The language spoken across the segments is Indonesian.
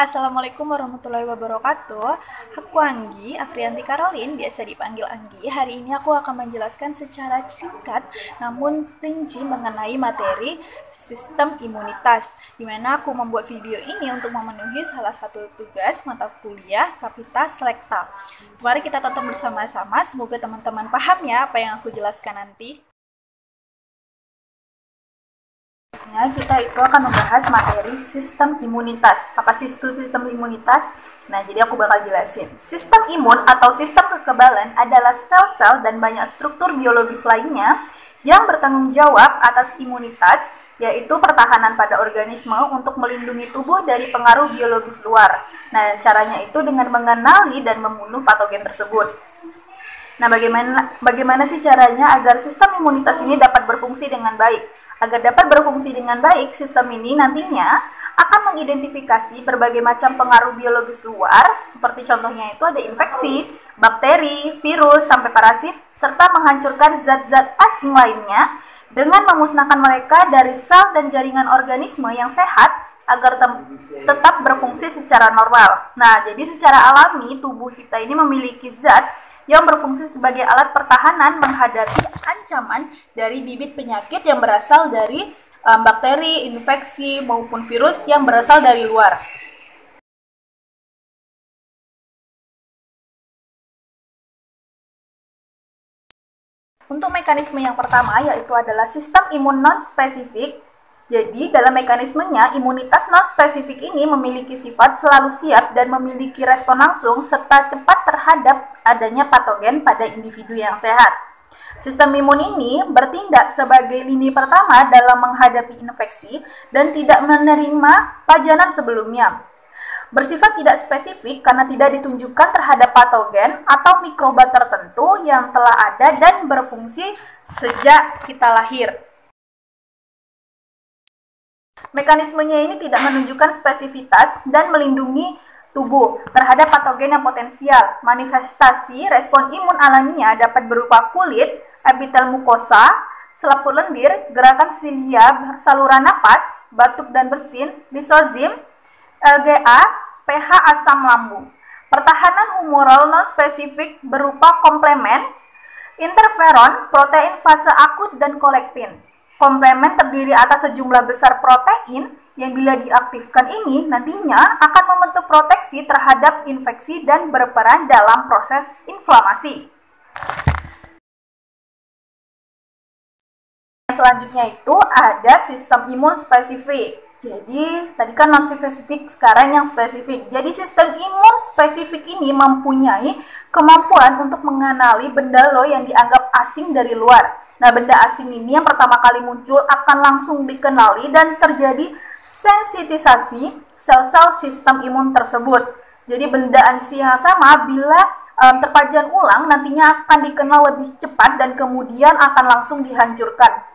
Assalamualaikum warahmatullahi wabarakatuh. Aku Anggi, Afrianti Karolin, biasa dipanggil Anggi. Hari ini aku akan menjelaskan secara singkat namun rinci mengenai materi sistem imunitas, di mana aku membuat video ini untuk memenuhi salah satu tugas mata kuliah Kapita Selekta. Mari kita tonton bersama-sama, semoga teman-teman paham ya apa yang aku jelaskan nanti. Kita itu akan membahas materi sistem imunitas. Apa sih itu sistem imunitas? Nah, jadi aku bakal jelasin. Sistem imun atau sistem kekebalan adalah sel-sel dan banyak struktur biologis lainnya yang bertanggung jawab atas imunitas, yaitu pertahanan pada organisme untuk melindungi tubuh dari pengaruh biologis luar. Nah, caranya itu dengan mengenali dan membunuh patogen tersebut. Nah, bagaimana sih caranya agar sistem imunitas ini dapat berfungsi dengan baik? Agar dapat berfungsi dengan baik, sistem ini nantinya akan mengidentifikasi berbagai macam pengaruh biologis luar, seperti contohnya itu ada infeksi, bakteri, virus, sampai parasit, serta menghancurkan zat-zat asing lainnya dengan memusnahkan mereka dari sel dan jaringan organisme yang sehat agar tetap berfungsi secara normal. Nah, jadi secara alami tubuh kita ini memiliki zat yang berfungsi sebagai alat pertahanan menghadapi ancaman dari bibit penyakit yang berasal dari bakteri, infeksi, maupun virus yang berasal dari luar. Untuk mekanisme yang pertama yaitu adalah sistem imun non-spesifik. Jadi, dalam mekanismenya, imunitas non-spesifik ini memiliki sifat selalu siap dan memiliki respon langsung serta cepat terhadap adanya patogen pada individu yang sehat. Sistem imun ini bertindak sebagai lini pertama dalam menghadapi infeksi dan tidak menerima pajanan sebelumnya. Bersifat tidak spesifik karena tidak ditunjukkan terhadap patogen atau mikroba tertentu yang telah ada dan berfungsi sejak kita lahir. Mekanismenya ini tidak menunjukkan spesifitas dan melindungi tubuh terhadap patogen yang potensial. Manifestasi respon imun alamiah dapat berupa kulit, epitel mukosa, selaput lendir, gerakan silia, saluran nafas, batuk dan bersin, lisozim, LGA, pH asam lambung. Pertahanan humoral non-spesifik berupa komplemen, interferon, protein fase akut, dan kolektin. Komplemen terdiri atas sejumlah besar protein yang bila diaktifkan ini nantinya akan membentuk proteksi terhadap infeksi dan berperan dalam proses inflamasi. Selanjutnya itu ada sistem imun spesifik. Jadi tadi kan non spesifik, sekarang yang spesifik. Jadi sistem imun spesifik ini mempunyai kemampuan untuk mengenali benda yang dianggap asing dari luar. Nah, benda asing ini yang pertama kali muncul akan langsung dikenali dan terjadi sensitisasi sel-sel sistem imun tersebut. Jadi benda asing yang sama bila terpajan ulang nantinya akan dikenal lebih cepat dan kemudian akan langsung dihancurkan.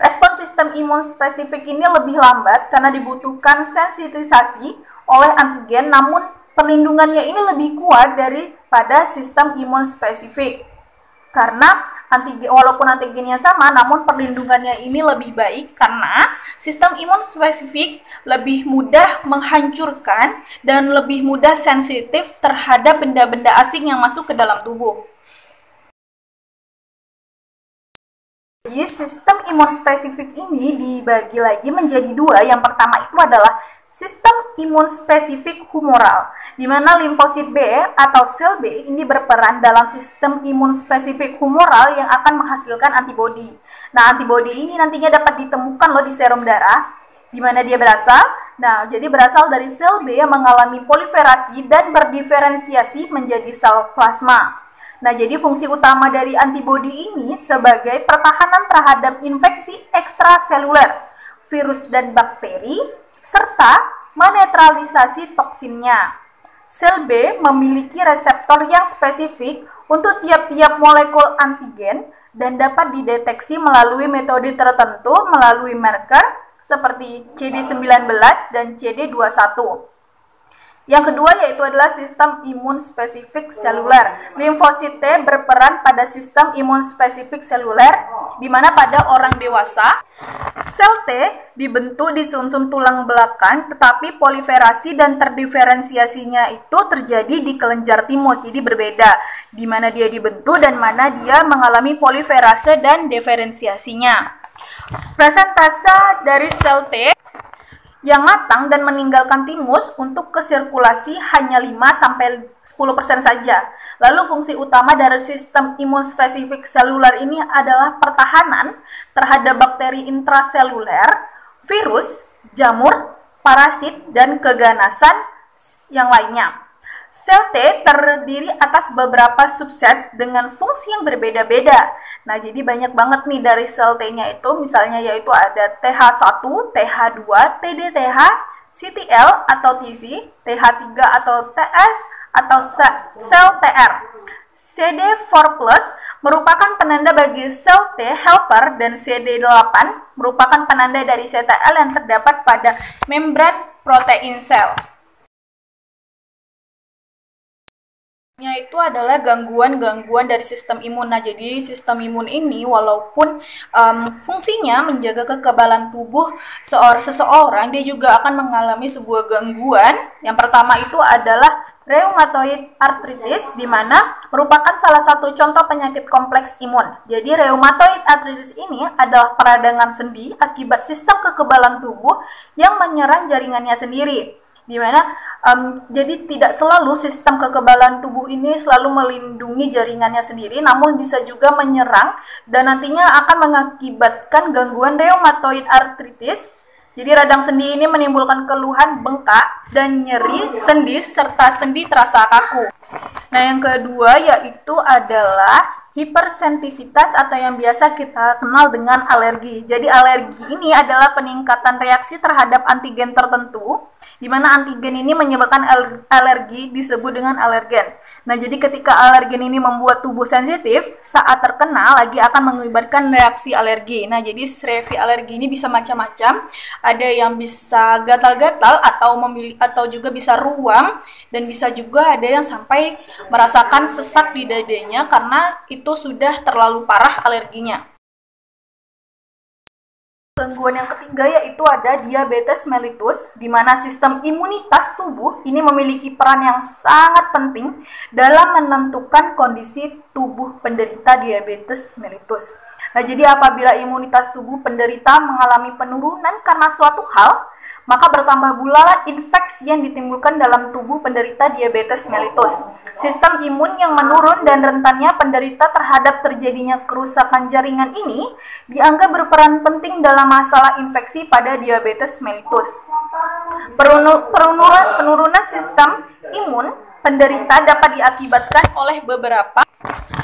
Respon sistem imun spesifik ini lebih lambat karena dibutuhkan sensitisasi oleh antigen, namun perlindungannya ini lebih kuat daripada sistem imun spesifik. Karena walaupun antigennya sama, namun perlindungannya ini lebih baik karena sistem imun spesifik lebih mudah menghancurkan dan lebih mudah sensitif terhadap benda-benda asing yang masuk ke dalam tubuh. Jadi sistem imun spesifik ini dibagi lagi menjadi dua. Yang pertama itu adalah sistem imun spesifik humoral, di mana limfosit B atau sel B ini berperan dalam sistem imun spesifik humoral yang akan menghasilkan antibodi. Nah, antibodi ini nantinya dapat ditemukan di serum darah. Di mana dia berasal? Nah, jadi berasal dari sel B yang mengalami proliferasi dan berdiferensiasi menjadi sel plasma. Nah, jadi fungsi utama dari antibodi ini sebagai pertahanan terhadap infeksi ekstraseluler, virus dan bakteri, serta menetralisasi toksinnya. Sel B memiliki reseptor yang spesifik untuk tiap-tiap molekul antigen dan dapat dideteksi melalui metode tertentu melalui marker seperti CD19 dan CD21. Yang kedua yaitu adalah sistem imun spesifik seluler. Limfosit T berperan pada sistem imun spesifik seluler, di mana pada orang dewasa sel T dibentuk di sumsum tulang belakang, tetapi proliferasi dan terdiferensiasinya itu terjadi di kelenjar timus. Jadi berbeda di mana dia dibentuk dan mana dia mengalami proliferasi dan diferensiasinya. Presentase dari sel T yang matang dan meninggalkan timus untuk ke sirkulasi hanya 5-10% saja. Lalu fungsi utama dari sistem imun spesifik seluler ini adalah pertahanan terhadap bakteri intraseluler, virus, jamur, parasit, dan keganasan yang lainnya. Sel T terdiri atas beberapa subset dengan fungsi yang berbeda-beda. Nah, jadi banyak banget nih dari sel T-nya itu, misalnya yaitu ada TH1, TH2, TDTH, CTL atau TC, TH3 atau TS, atau sel TR. CD4+ merupakan penanda bagi sel T helper dan CD8 merupakan penanda dari CTL yang terdapat pada membran protein sel. Itu adalah gangguan-gangguan dari sistem imun. Nah, jadi sistem imun ini walaupun fungsinya menjaga kekebalan tubuh seseorang, dia juga akan mengalami sebuah gangguan. Yang pertama itu adalah rheumatoid arthritis, di mana merupakan salah satu contoh penyakit kompleks imun. Jadi rheumatoid arthritis ini adalah peradangan sendi akibat sistem kekebalan tubuh yang menyerang jaringannya sendiri. Di mana jadi tidak selalu sistem kekebalan tubuh ini selalu melindungi jaringannya sendiri, namun bisa juga menyerang dan nantinya akan mengakibatkan gangguan rheumatoid arthritis. Jadi radang sendi ini menimbulkan keluhan bengkak dan nyeri sendi serta sendi terasa kaku. Nah, yang kedua yaitu adalah hipersensitivitas atau yang biasa kita kenal dengan alergi. Jadi alergi ini adalah peningkatan reaksi terhadap antigen tertentu, di mana antigen ini menyebabkan alergi disebut dengan alergen. Nah, jadi ketika alergen ini membuat tubuh sensitif, saat terkena lagi akan mengakibatkan reaksi alergi. Nah, jadi reaksi alergi ini bisa macam-macam. Ada yang bisa gatal-gatal atau juga bisa ruam, dan bisa juga ada yang sampai merasakan sesak di dadanya karena itu sudah terlalu parah alerginya. Gangguan yang ketiga yaitu ada diabetes mellitus, di mana sistem imunitas tubuh ini memiliki peran yang sangat penting dalam menentukan kondisi tubuh penderita diabetes mellitus. Nah, jadi apabila imunitas tubuh penderita mengalami penurunan karena suatu hal, maka bertambah pula infeksi yang ditimbulkan dalam tubuh penderita diabetes mellitus. Sistem imun yang menurun dan rentannya penderita terhadap terjadinya kerusakan jaringan ini dianggap berperan penting dalam masalah infeksi pada diabetes mellitus. Penurunan sistem imun penderita dapat diakibatkan oleh beberapa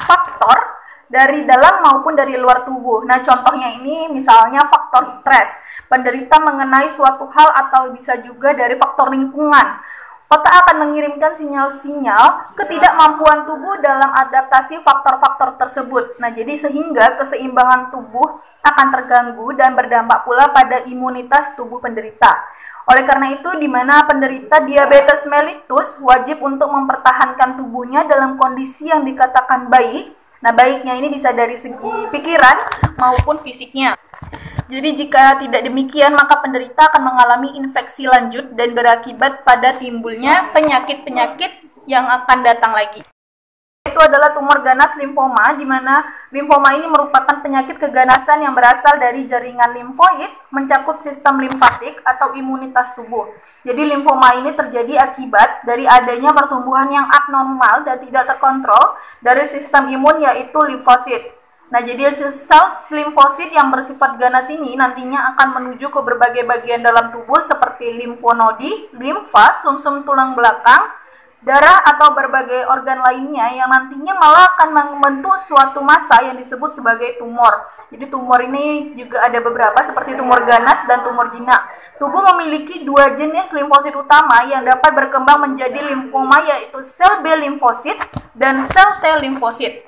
faktor dari dalam maupun dari luar tubuh. Nah, contohnya ini misalnya faktor stres. Penderita mengenai suatu hal atau bisa juga dari faktor lingkungan. Otak akan mengirimkan sinyal-sinyal ketidakmampuan tubuh dalam adaptasi faktor-faktor tersebut. Nah, jadi sehingga keseimbangan tubuh akan terganggu dan berdampak pula pada imunitas tubuh penderita. Oleh karena itu, di mana penderita diabetes mellitus wajib untuk mempertahankan tubuhnya dalam kondisi yang dikatakan baik. Nah, baiknya ini bisa dari segi pikiran maupun fisiknya. Jadi jika tidak demikian, maka penderita akan mengalami infeksi lanjut dan berakibat pada timbulnya penyakit-penyakit yang akan datang lagi. Itu adalah tumor ganas limfoma, di mana limfoma ini merupakan penyakit keganasan yang berasal dari jaringan limfoid mencakup sistem limfatik atau imunitas tubuh. Jadi limfoma ini terjadi akibat dari adanya pertumbuhan yang abnormal dan tidak terkontrol dari sistem imun yaitu limfosit. Nah, jadi sel limfosit yang bersifat ganas ini nantinya akan menuju ke berbagai bagian dalam tubuh seperti limfonodi, limfa, sumsum tulang belakang, darah atau berbagai organ lainnya yang nantinya malah akan membentuk suatu massa yang disebut sebagai tumor. Jadi tumor ini juga ada beberapa seperti tumor ganas dan tumor jinak. Tubuh memiliki dua jenis limfosit utama yang dapat berkembang menjadi limfoma yaitu sel B limfosit dan sel T limfosit.